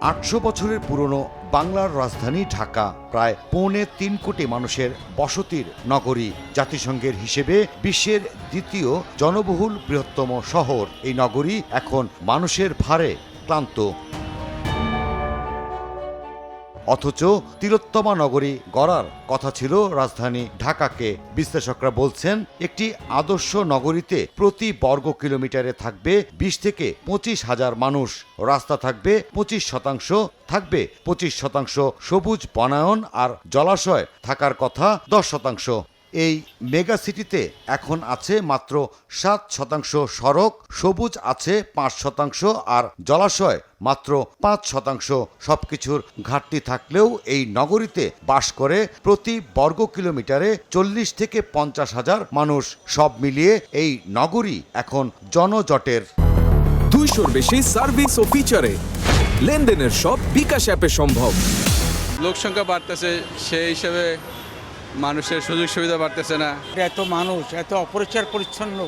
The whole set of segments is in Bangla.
800 বছরের পুরনো বাংলার রাজধানী ঢাকা প্রায় 3.25 কোটি মানুষের বসতির নগরী। জাতিসংঘের হিসেবে বিশ্বের দ্বিতীয় জনবহুল বৃহত্তম শহর এই নগরী এখন মানুষের ভারে ক্লান্ত। অথচ তিলোত্তমা নগরী গড়ার কথা ছিল রাজধানী ঢাকাকে। বিশ্লেষকরা বলছেন, একটি আদর্শ নগরীতে প্রতি বর্গ কিলোমিটারে থাকবে 20 থেকে 25 হাজার মানুষ। রাস্তা থাকবে 25%, থাকবে 25% সবুজ বনায়ন, আর জলাশয় থাকার কথা 10%। এই মেগা সিটিতে এখন আছে মাত্র 7% সড়ক, সবুজ আছে 5%, আর জলাশয় মাত্র 5%। সবকিছুর ঘাটতি থাকলেও এই নগরীতে বাস করে প্রতি বর্গ কিলোমিটারে 40 থেকে 50 হাজার মানুষ। সব মিলিয়ে এই নগরী এখন জনজটের। 200-র বেশি সার্ভিস ও ফিচারে লেনদেনের সব বিকাশ অ্যাপে সম্ভব। লোকসংখ্যা বাড়তেছে, সেই হিসেবে মানুষের সুযোগ সুবিধা বাড়তেছে না। এত মানুষ, এত অপরিষ্কার পরিচ্ছন্ন,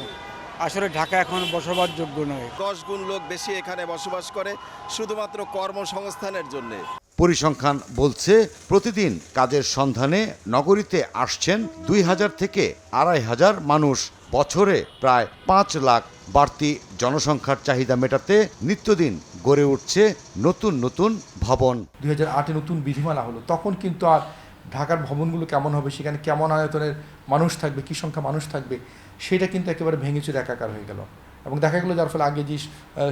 আসলে ঢাকা এখন বসবাসযোগ্য নয়। 10 গুণ লোক বেশি এখানে বসবাস করে শুধুমাত্র কর্মসংস্থানের জন্য। পরিসংখ্যান বলছে, প্রতিদিন কাজের সন্ধানে নগরীতে আসছেন 2000 থেকে 2500 মানুষ। বছরে প্রায় 5 লাখ। বাড়তি জনসংখ্যার চাহিদা মেটাতে নিত্যদিন গড়ে উঠছে নতুন নতুন ভবন। 2008-এ নতুন বিধিমালা হলো, তখন কিন্তু আর ঢাকার ভবনগুলো কেমন হবে, সেখানে কেমন আয়তনের মানুষ থাকবে, কী সংখ্যা মানুষ থাকবে, সেটা কিন্তু একেবারে ভেঙেচুরে একাকার হয়ে গেল। এবং দেখা গেলো যার ফলে আগে যে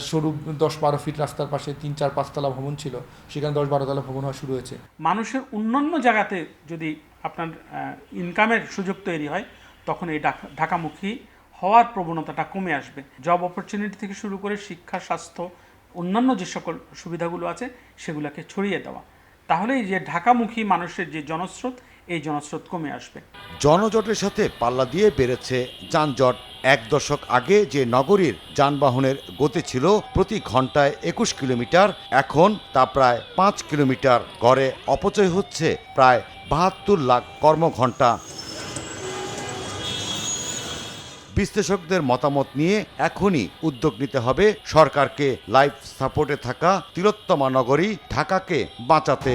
সরু 10-12 ফিট রাস্তার পাশে 3-4-5 তলা ভবন ছিল, সেখানে 10-12 তলা ভবন হওয়া শুরু হয়েছে। মানুষের অন্যান্য জায়গাতে যদি আপনার ইনকামের সুযোগ তৈরি হয়, তখন এই ঢাকামুখী হওয়ার প্রবণতাটা কমে আসবে। জব অপরচুনিটি থেকে শুরু করে শিক্ষা, স্বাস্থ্য, অন্যান্য যে সকল সুবিধাগুলো আছে সেগুলোকে ছড়িয়ে দেওয়া, তাহলে এই যে ঢাকামুখী মানুষের যে জনস্রোত, এই জনস্রোত কমে আসবে। জনজটের সাথে পাল্লা দিয়ে বেড়েছে যানজট। 1 দশক আগে যে নগরীর যানবাহনের গতি ছিল প্রতি ঘন্টায় 21 কিলোমিটার, এখন তা প্রায় 5 কিলোমিটার। গড়ে অপচয় হচ্ছে প্রায় 72 লাখ কর্মঘণ্টা। বিশ্লেষকদের মতামত নিয়ে এখনই উদ্যোগ নিতে হবে সরকারকে। লাইফ সাপোর্টে থাকা তিলোত্তমা নগরী ঢাকাকে বাঁচাতে।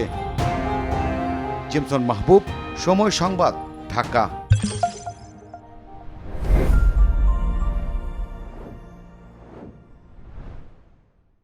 জিমসন মাহবুব, সময় সংবাদ, ঢাকা।